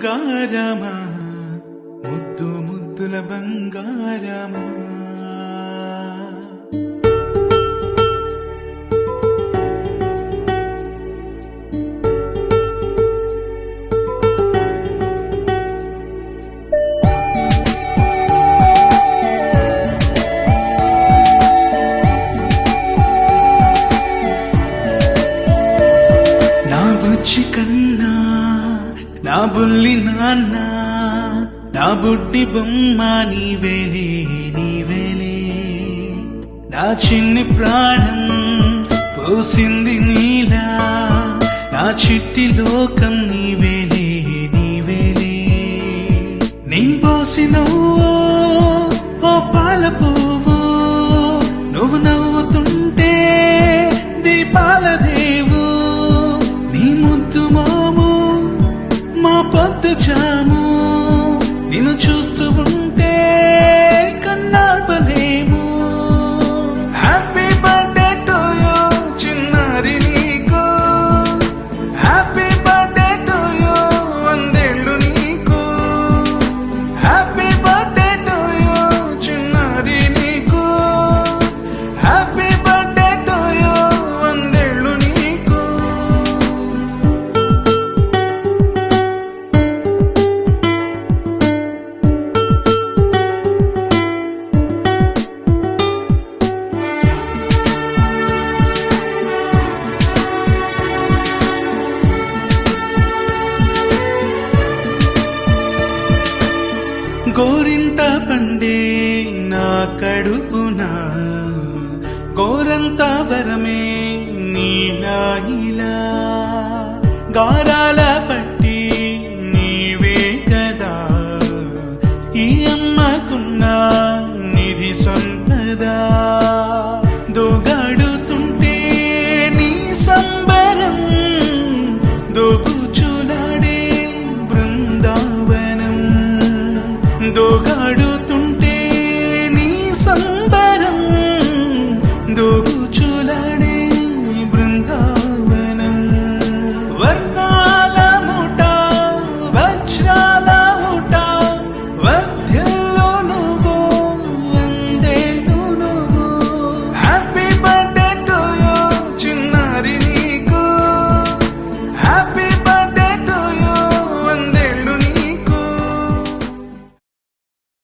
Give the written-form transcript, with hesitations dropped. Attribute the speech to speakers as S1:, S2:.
S1: బంగారమా ముద్దు ముద్దుల బంగారమా బుజ్జి కన్నా నా బుల్లి నాన్న నా బుడ్డి బొమ్మ నీవేలే నీవేలే నా చిన్ని ప్రాణం పోసింది నీలా నా చిట్టి లోకం నీవేలే నీవేలే నీ పోసినవో ఓ పాల పువ్వు నువ్వు నవ్వుతుంటే దీపాల రేవు మా పొద్దు జాము నిన్ను చూస్తూ ఉంటే కన్నార్పలేము హ్యాపీ బర్త్డే టు యూ చిన్నారి నీకు హ్యాపీ బర్త్డే టు యూ వందేళ్ళు నీకు హ్యాపీ బర్త్డే టు యూ చిన్నారి నీకు హ్యాపీ బర్త్డే టు యూ వందేళ్ళు నీకు గోరింట పండే నా కడుపున గోరంత వరమే నీలా ఇలా గారాల